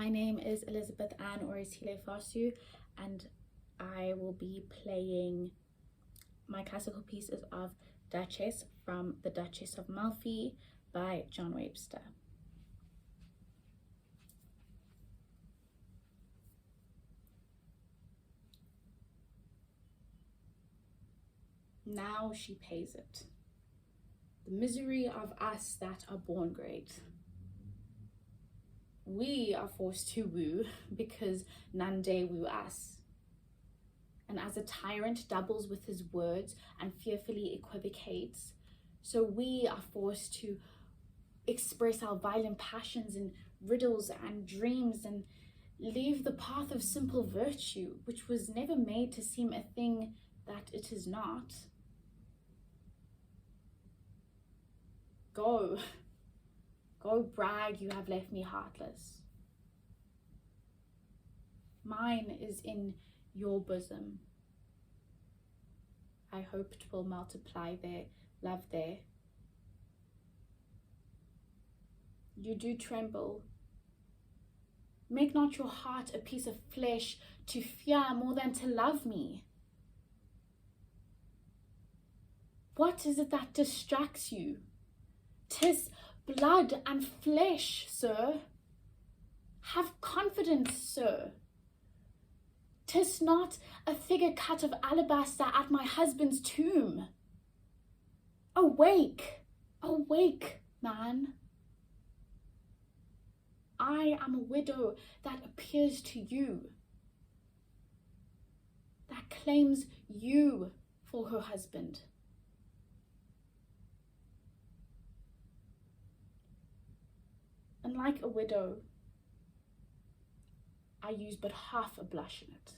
My name is Elizabeth Ann Orisile Fasu, and I will be playing my classical pieces of Duchess from The Duchess of Malfi by John Webster. Now she pays it. The misery of us that are born great. We are forced to woo because none dare woo us. And as a tyrant doubles with his words and fearfully equivocates, so we are forced to express our violent passions in riddles and dreams and leave the path of simple virtue, which was never made to seem a thing that it is not. Go brag you have left me heartless. Mine is in your bosom. I hope 'twill multiply their love there. You do tremble. Make not your heart a piece of flesh to fear more than to love me. What is it that distracts you? 'Tis blood and flesh, sir. Have confidence, sir. 'Tis not a figure cut of alabaster at my husband's tomb. Awake, awake, man. I am a widow that appears to you, that claims you for her husband. And like a widow, I use but half a blush in it.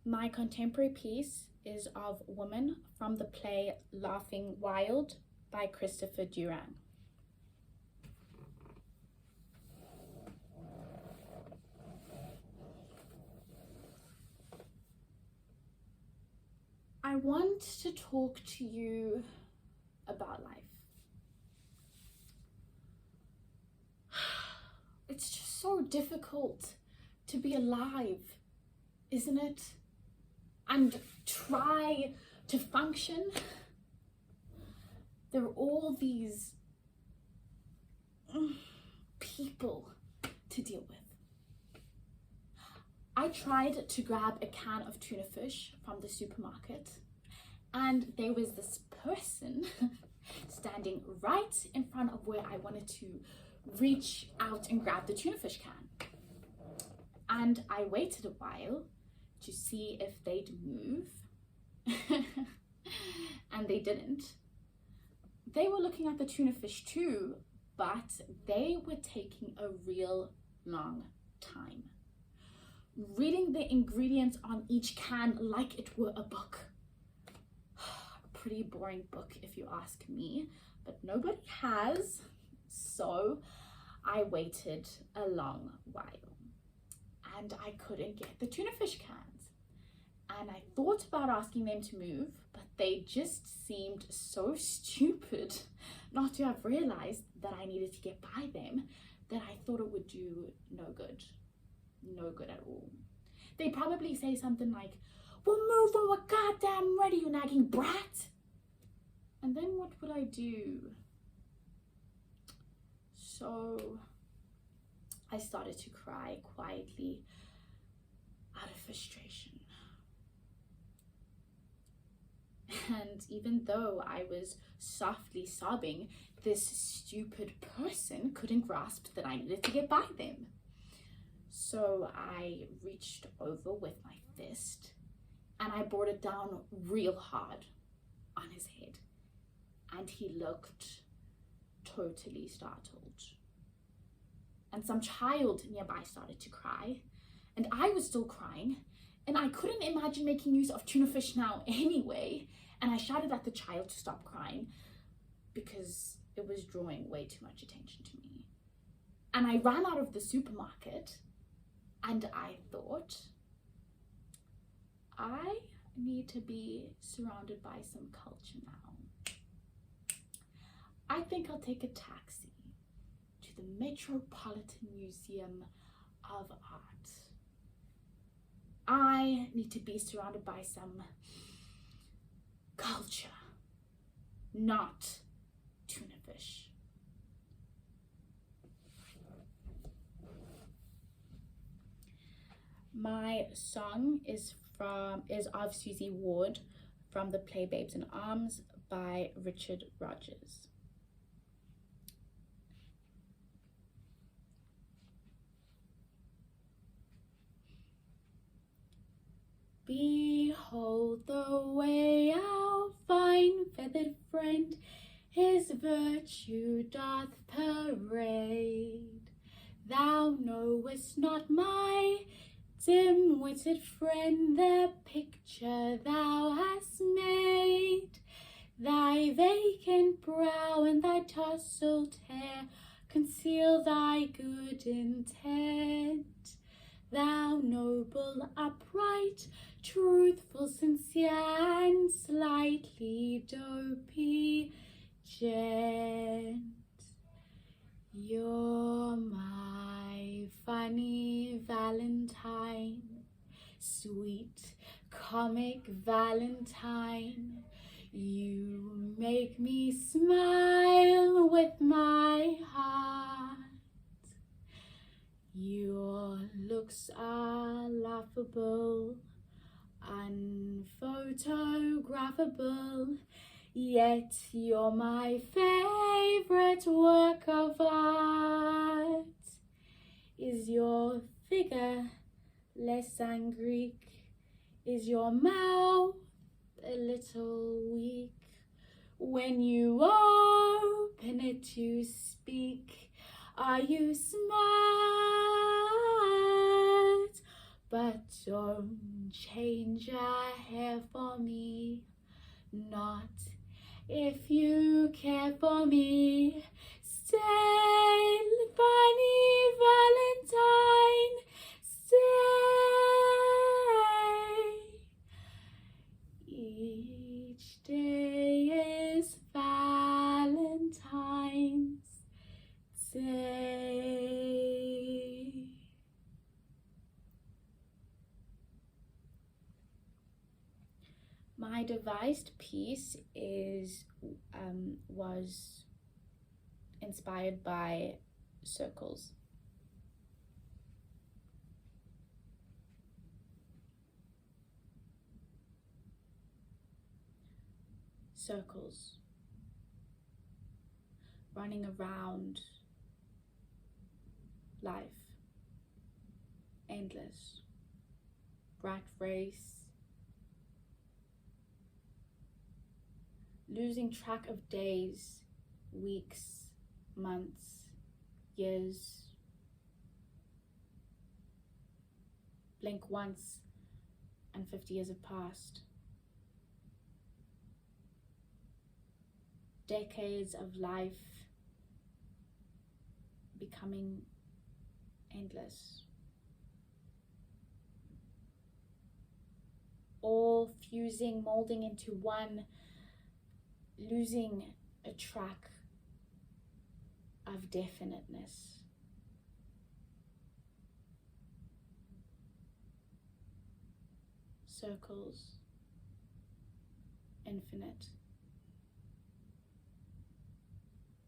My contemporary piece is of Woman from the play Laughing Wild by Christopher Durang. I want to talk to you about life. It's just so difficult to be alive, isn't it? And try to function. There are all these people to deal with. I tried to grab a can of tuna fish from the supermarket, and there was this person standing right in front of where I wanted to reach out and grab the tuna fish can. And I waited a while to see if they'd move, and they didn't. They were looking at the tuna fish too, but they were taking a real long time, reading the ingredients on each can like it were a book. A pretty boring book if you ask me, but nobody has, so I waited a long while and I couldn't get the tuna fish cans. And I thought about asking them to move, but they just seemed so stupid not to have realized that I needed to get by them that I thought it would do no good. No good at all. They probably say something like, "Well, move when we're goddamn ready, you nagging brat." And then what would I do? So I started to cry quietly out of frustration. And even though I was softly sobbing, this stupid person couldn't grasp that I needed to get by them. So I reached over with my fist and I brought it down real hard on his head. And he looked totally startled. And some child nearby started to cry. And I was still crying. And I couldn't imagine making use of tuna fish now anyway. And I shouted at the child to stop crying because it was drawing way too much attention to me. And I ran out of the supermarket. And I thought, I need to be surrounded by some culture now. I think I'll take a taxi to the Metropolitan Museum of Art. I need to be surrounded by some culture, not tuna fish. My song is of Susie Ward from the play Babes in Arms by Richard Rogers. Behold the way our fine feathered friend his virtue doth parade. Thou knowest not, my dim-witted friend, the picture thou hast made. Thy vacant brow and thy tousled hair conceal thy good intent. Thou noble, upright, truthful, sincere, and slightly dopey gent. You're my funny Valentine, sweet comic Valentine. You make me smile with my heart. Your looks are laughable, unphotographable, yet you're my favorite work of art. Is your figure less than Greek? Is your mouth a little weak? When you open it to speak, are you smart? But don't change your hair for me, not if you care for me. Stay, funny Valentine, stay. Each day is Valentine's Day. My devised piece was inspired by circles. Circles running around life, endless, rat race, losing track of days, weeks, months, years. Blink once and 50 years have passed. Decades of life becoming endless. All fusing, molding into one, losing a track of definiteness. Circles, infinite,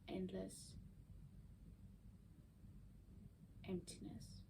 endless, emptiness.